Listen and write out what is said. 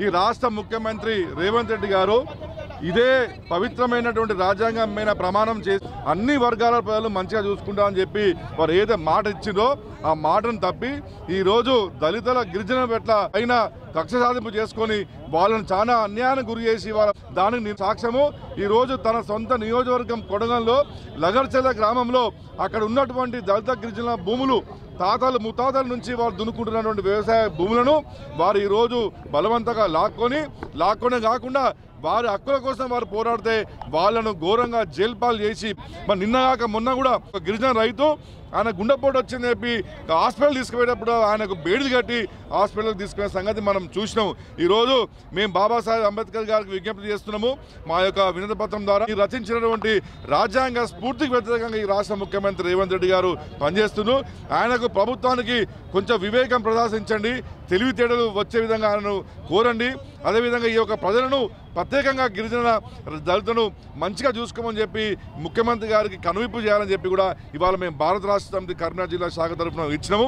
ఈ రాష్ట్ర ముఖ్యమంత్రి రేవంత్ రెడ్డి గారు ఇదే పవిత్రమైనటువంటి రాజ్యాంగమైన ప్రమాణం చేసి అన్ని వర్గాల ప్రజలు మంచిగా చూసుకుంటామని చెప్పి వారు ఏదైతే మాట ఇచ్చిందో ఆ మాటను తప్పి ఈరోజు దళితుల గిరిజన పట్ల అయినా కక్ష సాధింపు చేసుకొని వాళ్ళని చాలా అన్యాయానికి గురి చేసి వాళ్ళ దానికి సాక్ష్యము ఈరోజు తన సొంత నియోజకవర్గం కొడగంలో లగర్చెల్ల గ్రామంలో అక్కడ ఉన్నటువంటి దళిత గిరిజన భూములు తాతలు ముత్తాతల నుంచి వారు దున్నుకుంటున్నటువంటి వ్యవసాయ భూములను వారు ఈరోజు బలవంతంగా లాక్కొనే కాకుండా వారి హక్కుల కోసం వారు పోరాడితే వాళ్ళను ఘోరంగా జైలు పాలు చేసి మరి నిన్నగాక మొన్న కూడా ఒక గిరిజన రైతు ఆయన గుండెపోటు వచ్చింది చెప్పి హాస్పిటల్ తీసుకుపోయేటప్పుడు ఆయనకు బేడీలు కట్టి హాస్పిటల్కి తీసుకునే సంగతి మనం చూసినాం. ఈరోజు మేము బాబాసాహెబ్ అంబేద్కర్ గారికి విజ్ఞప్తి చేస్తున్నాము. మా యొక్క వినతి పత్రం ద్వారా రచించినటువంటి రాజ్యాంగ స్ఫూర్తికి వ్యతిరేకంగా ఈ రాష్ట్ర ముఖ్యమంత్రి రేవంత్ రెడ్డి గారు పనిచేస్తున్నారు. ఆయనకు ప్రభుత్వానికి కొంచెం వివేకం ప్రదర్శించండి, తెలివితేటలు వచ్చే విధంగా ఆయనను కోరండి. అదేవిధంగా ఈ యొక్క ప్రజలను ప్రత్యేకంగా గిరిజన దళితులను మంచిగా చూసుకోమని చెప్పి ముఖ్యమంత్రి గారికి కనువిప్పు చేయాలని చెప్పి కూడా ఇవాళ మేము భారత రాష్ట్ర సమితి కరీంనగర్ జిల్లా శాఖ తరఫున ఇచ్చినాము.